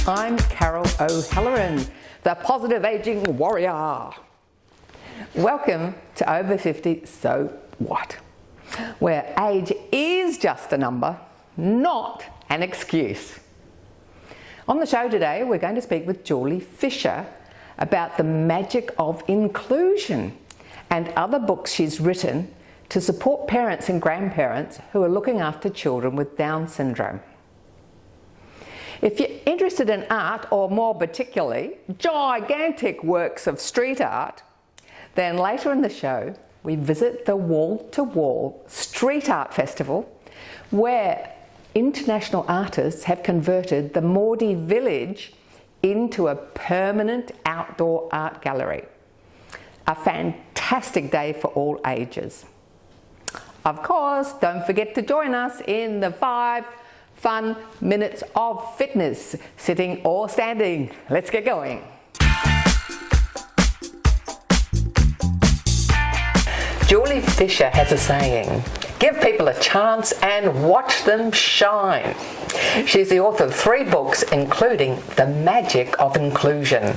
I'm Carol O'Halloran, the positive aging warrior. Welcome to Over 50 So What, where age is just a number, not an excuse. On the show today, we're going to speak with Julie Fisher about the magic of inclusion and other books she's written to support parents and grandparents who are looking after children with Down syndrome. If you're interested in art, or more particularly, gigantic works of street art, then later in the show, we visit the wall-to-wall street art festival where international artists have converted the Maudie Village into a permanent outdoor art gallery. A fantastic day for all ages. Of course, don't forget to join us in the 5 fun minutes of fitness, sitting or standing. Let's get going. Julie Fisher has a saying, give people a chance and watch them shine. She's the author of 3 books, including The Magic of Inclusion.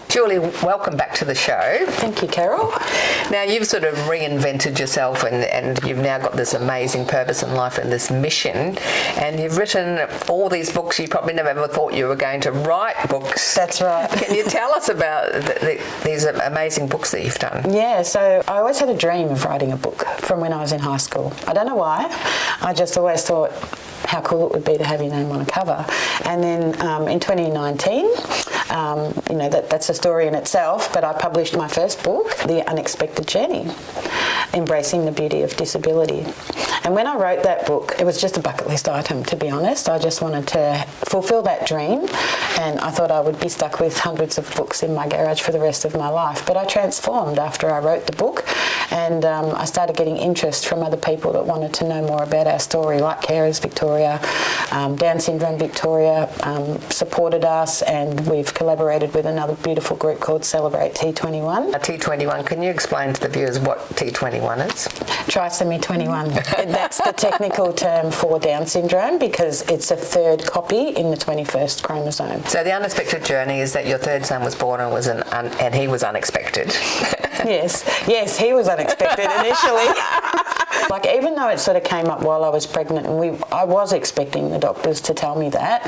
Julie, welcome back to the show. Thank you, Carol. Now, you've sort of reinvented yourself and you've now got this amazing purpose in life and this mission, and you've written all these books. You probably never ever thought you were going to write books. That's right. Can you tell us about these amazing books that you've done? Yeah, so I always had a dream of writing a book from when I was in high school. I don't know why. I just always thought how cool it would be to have your name on a cover. And then in 2019, that's a story in itself, but I published my first book, The Unexpected Journey, Embracing the Beauty of Disability. And when I wrote that book, it was just a bucket list item, to be honest. I just wanted to fulfill that dream, and I thought I would be stuck with hundreds of books in my garage for the rest of my life. But I transformed after I wrote the book, and I started getting interest from other people that wanted to know more about our story, like Carers Victoria, Down Syndrome Victoria supported us, and we've collaborated with another beautiful group called Celebrate T21. T21, can you explain to the viewers what T21 is? Trisomy 21. That's the technical term for Down syndrome because it's a third copy in the 21st chromosome. So the unexpected journey is that your third son was born and he was unexpected. Yes, he was unexpected initially. Like, even though it sort of came up while I was pregnant, and I was expecting the doctors to tell me that,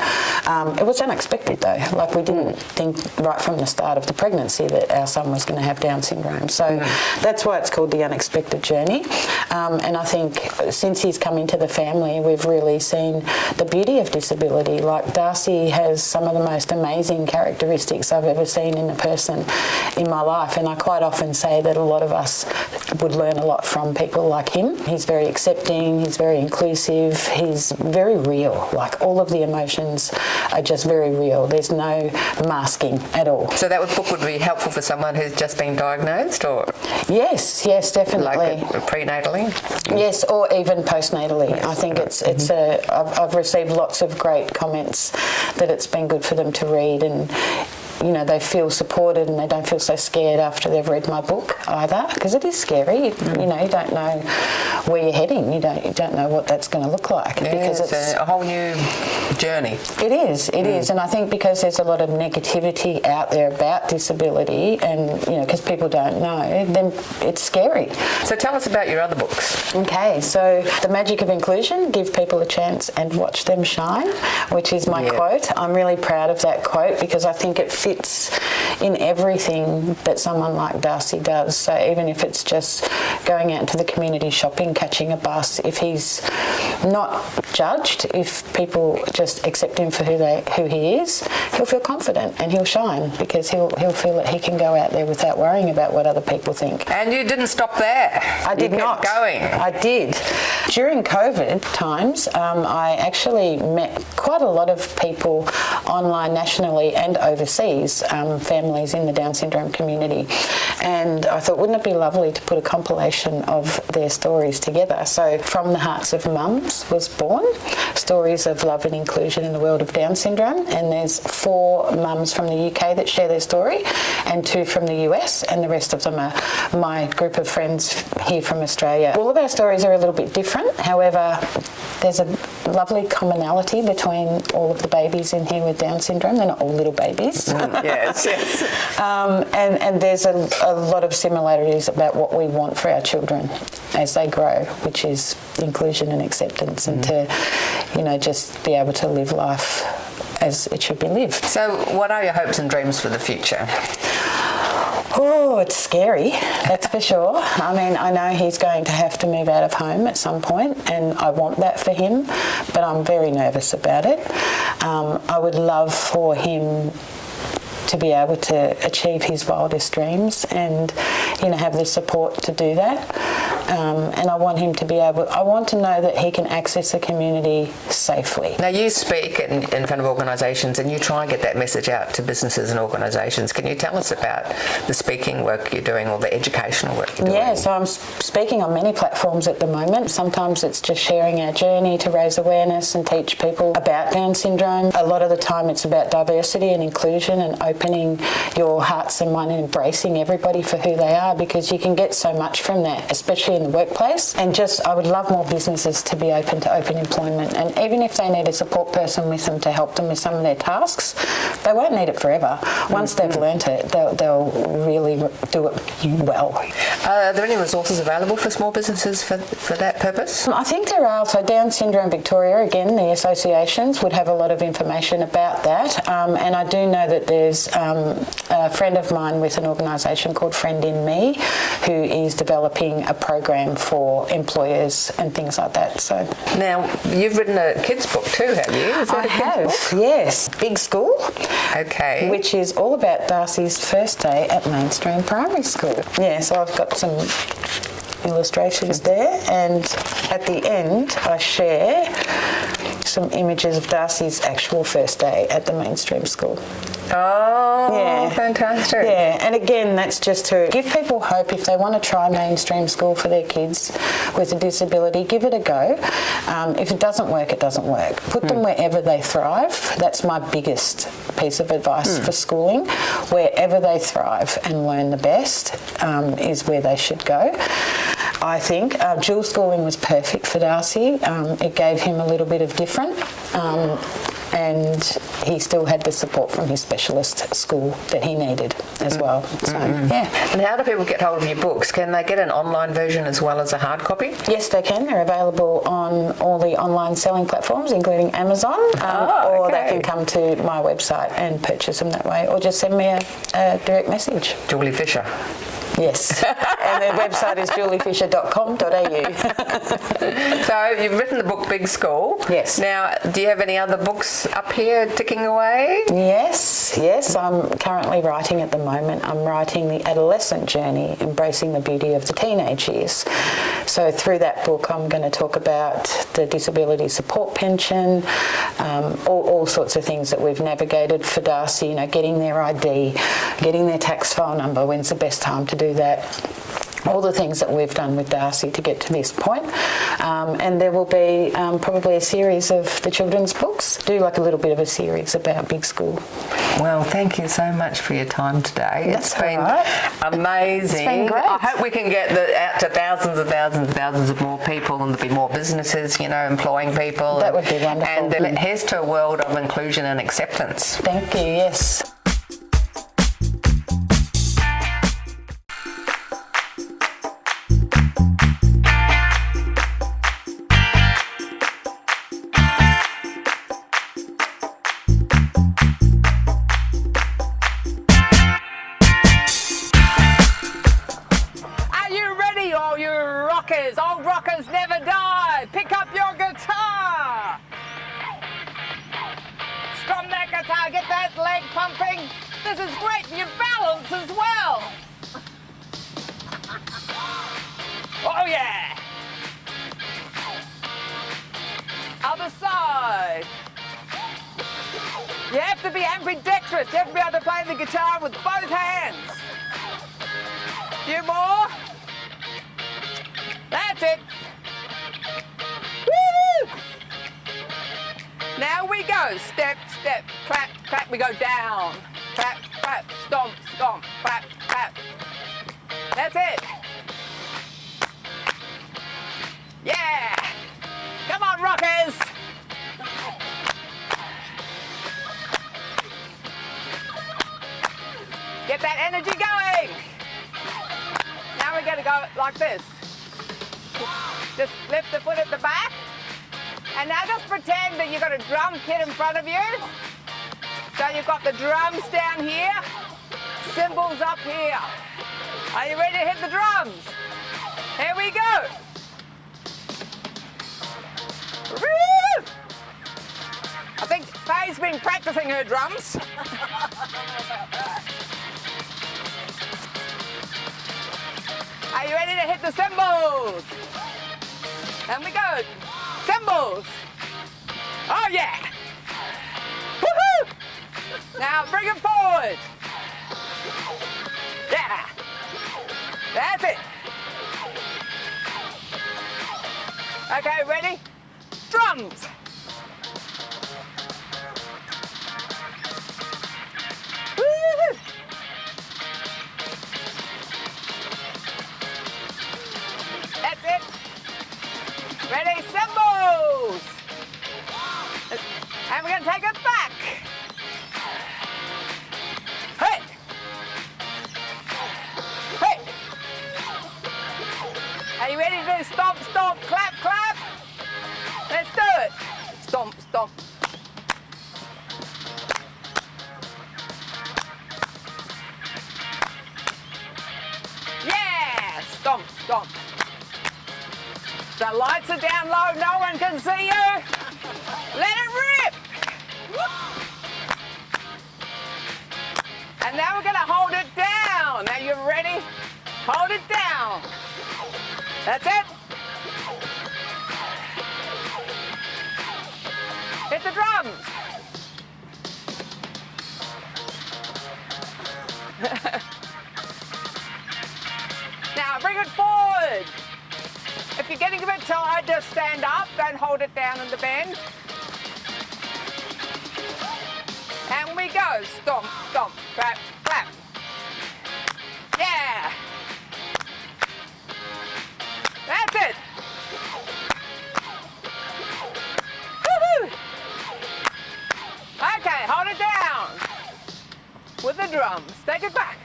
it was unexpected though. Like, we didn't think right from the start of the pregnancy that our son was going to have Down syndrome. So that's why it's called The Unexpected Journey. And I think since he's come into the family, we've really seen the beauty of disability. Like, Darcy has some of the most amazing characteristics I've ever seen in a person in my life, and I quite often say that a lot of us would learn a lot from people like him. He's very accepting, he's very inclusive, he's very real. Like, all of the emotions are just very real. There's no masking at all. So that book would be helpful for someone who's just been diagnosed, or? Yes, definitely. Like prenatally? Yes, or even postnatally. I think I've received lots of great comments that it's been good for them to read, and they feel supported and they don't feel so scared after they've read my book either, because it is scary. You don't know where you're heading. You don't know what that's going to look like. Yeah, because it's a whole new journey. It is, and I think because there's a lot of negativity out there about disability, and because people don't know, then it's scary. So tell us about your other books. Okay, so The Magic of Inclusion, give people a chance and watch them shine, which is my quote. I'm really proud of that quote because I think it fits in everything that someone like Darcy does. So even if it's just going out into the community shopping, catching a bus, if he's not judged, if people just accept him for who he is, he'll feel confident and he'll shine because he'll feel that he can go out there without worrying about what other people think. And you didn't stop there. I did not. Going. I did. During COVID times, I actually met quite a lot of people online nationally and overseas, families in the Down syndrome community, and I thought, wouldn't it be lovely to put a compilation of their stories together? So, From the Hearts of Mums, Syndromes was born, stories of love and inclusion in the world of Down syndrome, and there's 4 mums from the UK that share their story and 2 from the US, and the rest of them are my group of friends here from Australia. All of our stories are a little bit different, however there's a lovely commonality between all of the babies in here with Down syndrome. They're not all little babies. Yes, yes. And there's a lot of similarities about what we want for our children as they grow, which is inclusion and acceptance, and to, just be able to live life as it should be lived. So what are your hopes and dreams for the future? Oh, it's scary, that's for sure. I mean, I know he's going to have to move out of home at some point, and I want that for him, but I'm very nervous about it. I would love for him to be able to achieve his wildest dreams and, have the support to do that. And I want him to be able, I want to know that he can access the community safely. Now you speak in front of organisations and you try and get that message out to businesses and organisations. Can you tell us about the speaking work you're doing or the educational work you're doing? Yeah, so I'm speaking on many platforms at the moment. Sometimes it's just sharing our journey to raise awareness and teach people about Down syndrome. A lot of the time it's about diversity and inclusion and opening your hearts and mind and embracing everybody for who they are, because you can get so much from that, especially in the workplace. And I would love more businesses to be open to open employment, and even if they need a support person with them to help them with some of their tasks, they won't need it forever. Once they've learnt it, they'll really do it well. Are there any resources available for small businesses for that purpose? I think there are. So Down Syndrome Victoria, again, the associations would have a lot of information about that, and I do know that there's a friend of mine with an organisation called Friend in Me who is developing a program for employers and things like that. So now you've written a kids book too, have you? Is that I a kids have, book? yes. Big School. Okay. Which is all about Darcy's first day at mainstream primary school. Yeah, so I've got some illustrations there, and at the end I share some images of Darcy's actual first day at the mainstream school. Oh, yeah. Fantastic. Yeah, and again, that's just to give people hope if they want to try mainstream school for their kids with a disability, give it a go. If it doesn't work, it doesn't work. Put them wherever they thrive. That's my biggest piece of advice for schooling. Wherever they thrive and learn the best is where they should go. I think dual schooling was perfect for Darcy. It gave him a little bit of different, and he still had the support from his specialist school that he needed as well. So, yeah. And how do people get hold of your books? Can they get an online version as well as a hard copy? Yes, they can. They're available on all the online selling platforms, including Amazon, or they can come to my website and purchase them that way, or just send me a direct message. Julie Fisher. Yes, and their website is juliefisher.com.au. So you've written the book Big School. Yes. Now, do you have any other books up here ticking away? Yes. I'm currently writing at the moment. I'm writing the adolescent journey, embracing the beauty of the teenage years. So through that book, I'm going to talk about the disability support pension, all sorts of things that we've navigated for Darcy, getting their ID, getting their tax file number, when's the best time to do that. All the things that we've done with Darcy to get to this point. And there will be probably a series of the children's books. Do like a little bit of a series about Big School. Well, thank you so much for your time today. That's it's been amazing. It's been great. I hope we can get out to thousands and thousands and thousands of more people, and there'll be more businesses, employing people. That would be wonderful. And here's to a world of inclusion and acceptance. Thank you, yes. Old rockers never die. Pick up your guitar. Strum that guitar, get that leg pumping. This is great for your balance as well. Oh yeah. Other side. You have to be ambidextrous. You have to be able to play the guitar with both hands. Few more. That's it. Woo! go. Step, step, clap, clap. We go down. Clap, clap, stomp, stomp, clap, clap. That's it. Yeah. Come on, rockers. Get that energy going. Now we're going to go like this. Just lift the foot at the back. And now just pretend that you've got a drum kit in front of you. So you've got the drums down here, cymbals up here. Are you ready to hit the drums? Here we go. Woo! I think Faye's been practicing her drums. Are you ready to hit the cymbals? And we go. Cymbals. Oh yeah. Woohoo! Now bring it forward. Yeah. That's it. Okay, ready? Drums. Woo-hoo. That's it. Ready? Cymbals. And we're going to take it back. Hey. Hey. Are you ready to do stomp, stomp, clap, clap? Let's do it. Stomp, stomp. Yeah. Stomp, stomp. The lights are down low, no one can see you. Let it rip. And now we're going to hold it down. Are you ready? Hold it down. That's it. Hit the drums. Now bring it forward. If you're getting a bit tired, just stand up. Don't hold it down in the bend. And we go. Stomp, stomp, clap, clap. Yeah. That's it. Woohoo! Okay, hold it down. With the drums. Take it back.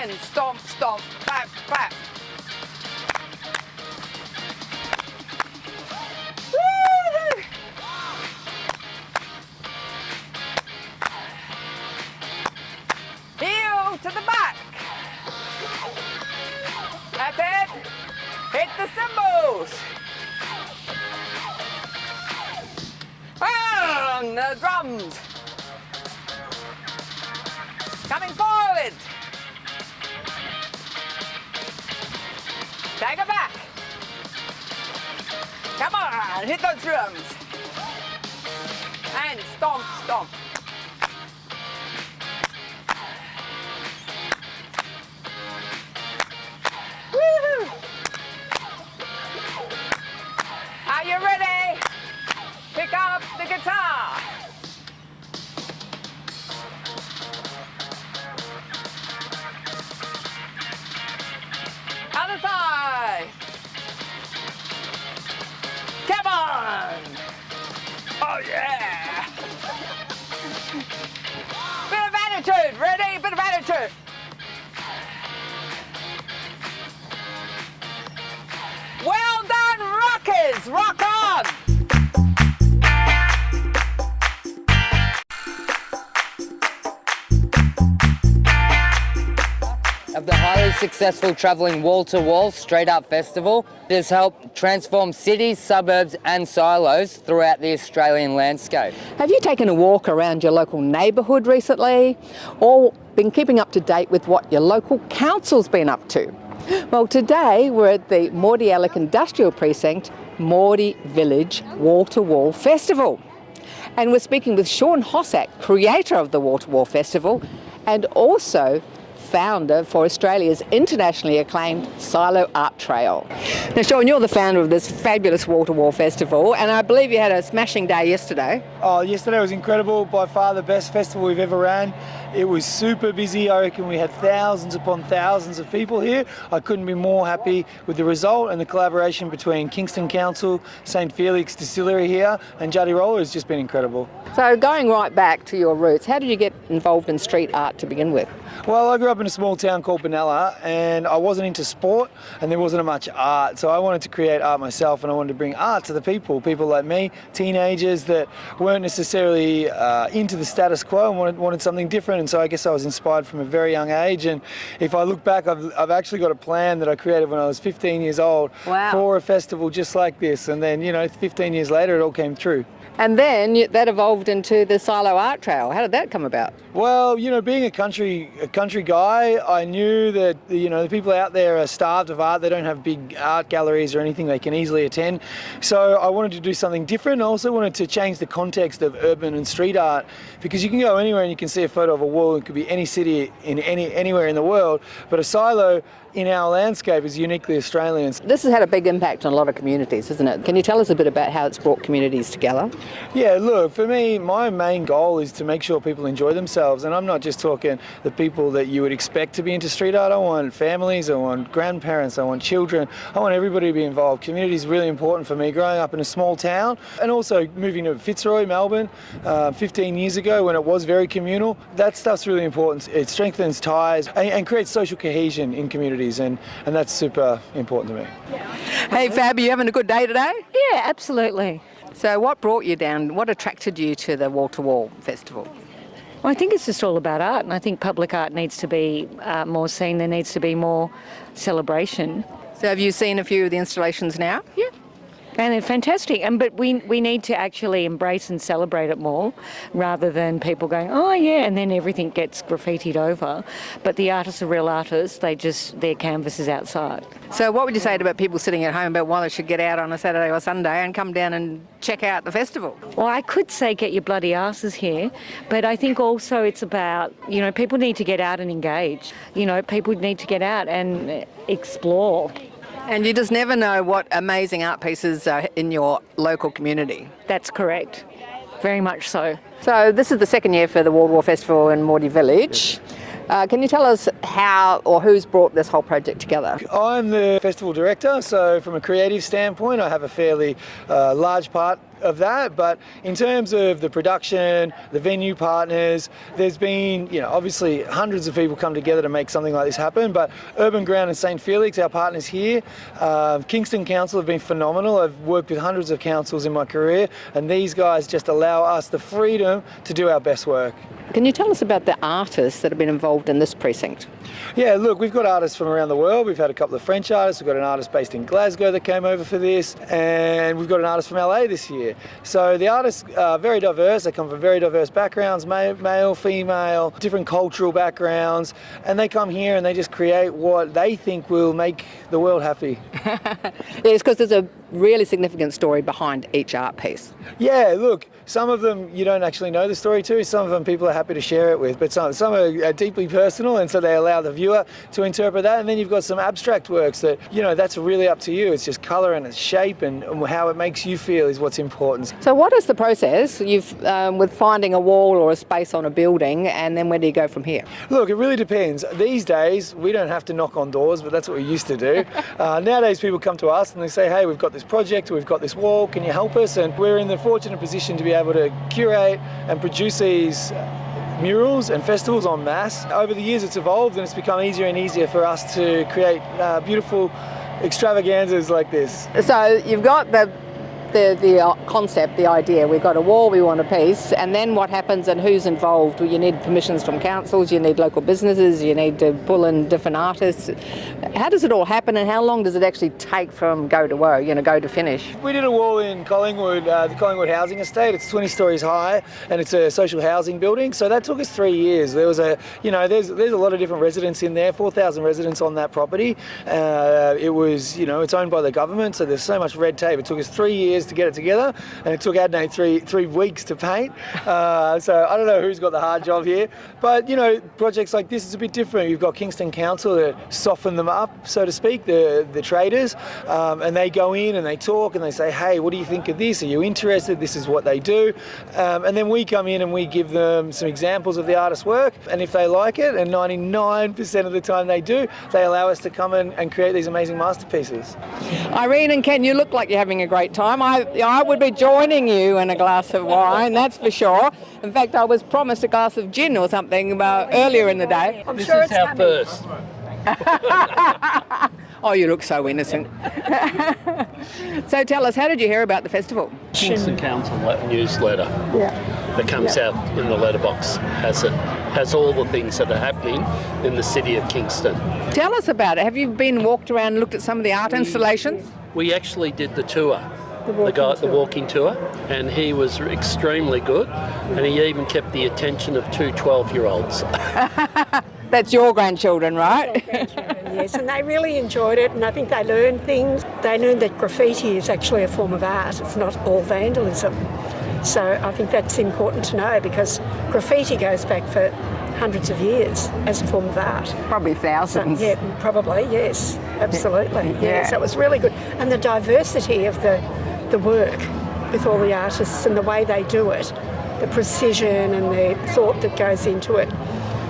And stomp, stomp, clap, clap. Woo-hoo! Heel to the back. That's it. Hit the cymbals. And the drums. Coming forward. Take it back. Come on, hit those drums. And stomp, stomp. Woo-hoo! Are you ready? Pick up the guitar. Other side. Come on. Oh yeah. Bit of attitude. Ready? Bit of attitude. Well done, rockers. Rock on. Of the highly successful travelling wall-to-wall straight-up festival, it has helped transform cities, suburbs and silos throughout the Australian landscape. Have you taken a walk around your local neighbourhood recently, or been keeping up to date with what your local council's been up to? Well, today we're at the Mordialloc Industrial Precinct Mordi Village Wall-to-Wall Festival. And we're speaking with Sean Hossack, creator of the Wall-to-Wall Festival, and also founder for Australia's internationally acclaimed Silo Art Trail. Now, Sean, you're the founder of this fabulous wall-to-wall festival, and I believe you had a smashing day yesterday. Oh, yesterday was incredible. By far the best festival we've ever ran. It was super busy. I reckon we had thousands upon thousands of people here. I couldn't be more happy with the result, and the collaboration between Kingston Council, St Felix Distillery here and Juddy Roller has just been incredible. So going right back to your roots, how did you get involved in street art to begin with? Well, I grew up in a small town called Benalla, and I wasn't into sport and there wasn't much art, so I wanted to create art myself, and I wanted to bring art to the people like me, teenagers that weren't necessarily into the status quo and wanted something different. And so I guess I was inspired from a very young age, and if I look back, I've actually got a plan that I created when I was 15 years old. Wow. For a festival just like this, and then 15 years later it all came true. And then that evolved into the Silo Art Trail. How did that come about? Well, being a country guy, I knew that the people out there are starved of art. They don't have big art galleries or anything they can easily attend. So I wanted to do something different. I also wanted to change the context of urban and street art, because you can go anywhere and you can see a photo of a wall. It could be any city in anywhere in the world, but a silo in our landscape is uniquely Australian. This has had a big impact on a lot of communities, isn't it? Can you tell us a bit about how it's brought communities together? Yeah, look, for me, my main goal is to make sure people enjoy themselves. And I'm not just talking the people that you would expect to be into street art. I want families, I want grandparents, I want children. I want everybody to be involved. Community is really important for me. Growing up in a small town and also moving to Fitzroy, Melbourne, 15 years ago when it was very communal, that stuff's really important. It strengthens ties and creates social cohesion in communities. And that's super important to me. Hey Fab, are you having a good day today? Yeah, absolutely. So what brought you down, what attracted you to the Wall-to-Wall Festival? Well, I think it's just all about art, and I think public art needs to be more seen. There needs to be more celebration. So have you seen a few of the installations now? Yeah. And they're fantastic, but we need to actually embrace and celebrate it more, rather than people going, oh yeah, and then everything gets graffitied over. But the artists are real artists, their canvas is outside. So what would you say about people sitting at home about why they should get out on a Saturday or Sunday and come down and check out the festival? Well, I could say get your bloody asses here, but I think also it's about, people need to get out and engage. People need to get out and explore. And you just never know what amazing art pieces are in your local community. That's correct. Very much so. So this is the second year for the Wall-to-Wall Festival in Morty Village. Can you tell us how or who's brought this whole project together? I'm the festival director, so from a creative standpoint, I have a fairly large part of that. But in terms of the production, the venue partners, there's been, obviously hundreds of people come together to make something like this happen. But Urban Ground and St Felix, our partners here, Kingston Council have been phenomenal. I've worked with hundreds of councils in my career, and these guys just allow us the freedom to do our best work. Can you tell us about the artists that have been involved in this precinct? Yeah, look, we've got artists from around the world. We've had a couple of French artists. We've got an artist based in Glasgow that came over for this, and we've got an artist from LA this year. So the artists are very diverse. They come from very diverse backgrounds, male, female, different cultural backgrounds, and they come here and they just create what they think will make the world happy. Yes, because there's a really significant story behind each art piece. Yeah, look, some of them you don't actually know the story to. Some of them people are happy to share it with, but some are deeply personal, and so they allow the viewer to interpret that. And then you've got some abstract works that, that's really up to you. It's just colour and its shape and how it makes you feel is what's important. So what is the process with finding a wall or a space on a building, and then where do you go from here? Look, it really depends. These days, we don't have to knock on doors, but that's what we used to do. Nowadays, people come to us and they say, hey, we've got this project, we've got this wall, can you help us? And we're in the fortunate position to be able to curate and produce these murals and festivals en masse. Over the years, it's evolved and it's become easier and easier for us to create beautiful extravaganzas like this. So you've got the concept, the idea. We've got a wall, we want a piece, and then what happens and who's involved? Well, you need permissions from councils, you need local businesses, you need to pull in different artists. How does it all happen, and how long does it actually take from go to woe, go to finish? We did a wall in Collingwood, the Collingwood Housing Estate. It's 20 stories high and it's a social housing building, so that took us 3 years. There was there's a lot of different residents in there, 4,000 residents on that property. It was, it's owned by the government, so there's so much red tape. It took us 3 years years to get it together, and it took Adne three weeks to paint. So I don't know who's got the hard job here, but you know, projects like this is a bit different. You've got Kingston Council that soften them up, so to speak, the traders, and they go in and they talk and they say, hey, what do you think of this? Are you interested? This is what they do. And then we come in and we give them some examples of the artist's work, and if they like it, and 99% of the time they do, they allow us to come in and create these amazing masterpieces. Irene and Ken, you look like you're having a great time. I would be joining you in a glass of wine, that's for sure. In fact, I was promised a glass of gin or something earlier in the day. This is our first. Oh, you look so innocent. So tell us, how did you hear about the festival? Kingston Council newsletter that comes out in the letterbox has all the things that are happening in the city of Kingston. Tell us about it. Have you been walked around and looked at some of the art installations? We actually did the tour. The walking tour, and he was extremely good, and he even kept the attention of two 12-year-olds. That's your grandchildren, right? Yes, and they really enjoyed it, and I think they learned things. They learned that graffiti is actually a form of art. It's not all vandalism. So I think that's important to know, because graffiti goes back for hundreds of years as a form of art. Probably thousands. So, yeah, probably, yes, absolutely. Yeah. So it was really good. And the diversity of the work with all the artists and the way they do it, the precision and the thought that goes into it,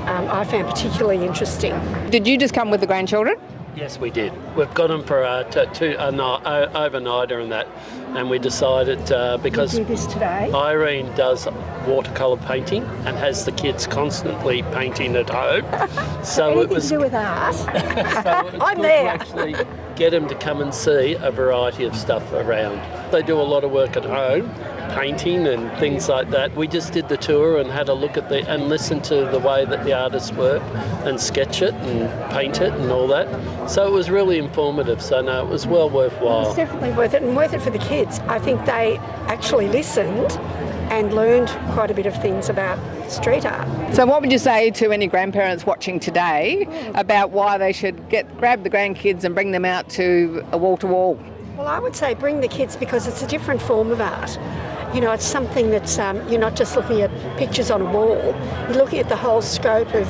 I found particularly interesting. Did you just come with the grandchildren? Yes, we did. We've got them for overnighter and that, and we decided because You do this today. Irene does watercolour painting and has the kids constantly painting at home. So Anything it was to do with art. so it's I'm good there. to actually get them to come and see a variety of stuff around. They do a lot of work at home, painting and things like that. We just did the tour and had a look at and listened to the way that the artists work and sketch it and paint it and all that. So it was really informative. So no, it was well worthwhile. It's definitely worth it, and worth it for the kids. I think they actually listened and learned quite a bit of things about street art. So what would you say to any grandparents watching today about why they should grab the grandkids and bring them out to a wall-to-wall? Well, I would say bring the kids, because it's a different form of art. You know, it's something that's, you're not just looking at pictures on a wall, you're looking at the whole scope of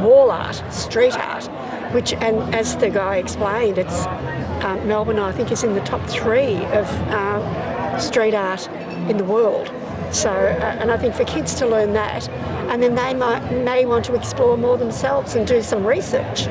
wall art, street art, which, and as the guy explained, it's Melbourne, I think, is in the top 3 of street art in the world. So, and I think for kids to learn that, and then they may want to explore more themselves and do some research.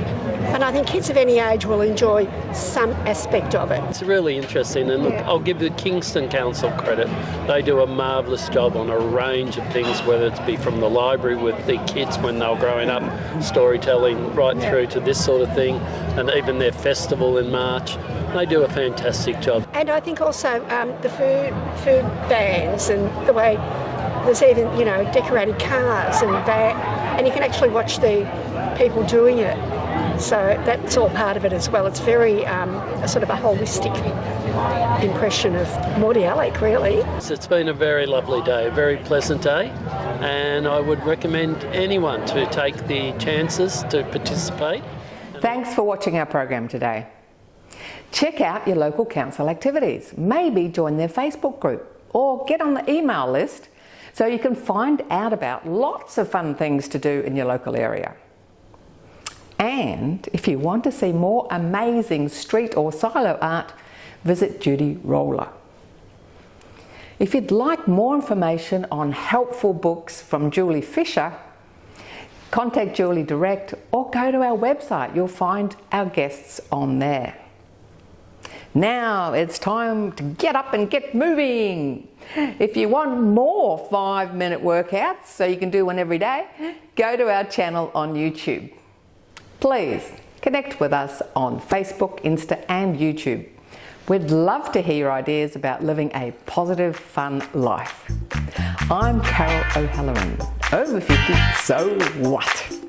And I think kids of any age will enjoy some aspect of it. It's really interesting, and look, I'll give the Kingston Council credit. They do a marvellous job on a range of things, whether it be from the library with the kids when they were growing up, storytelling, right through to this sort of thing, and even their festival in March. They do a fantastic job. And I think also the food vans and the way there's even, you know, decorated cars and you can actually watch the people doing it. So that's all part of it as well. It's very sort of a holistic impression of Mordialloc, really. So it's been a very lovely day, a very pleasant day, and I would recommend anyone to take the chances to participate. Thanks for watching our program today. Check out your local council activities. Maybe join their Facebook group or get on the email list so you can find out about lots of fun things to do in your local area. And if you want to see more amazing street or silo art, visit Judy Roller. If you'd like more information on helpful books from Julie Fisher, contact Julie direct or go to our website. You'll find our guests on there. Now it's time to get up and get moving. If you want more 5-minute workouts so you can do one every day, go to our channel on YouTube. Please connect with us on Facebook, Insta and YouTube. We'd love to hear your ideas about living a positive, fun life. I'm Carol O'Halloran. Over 50, so what?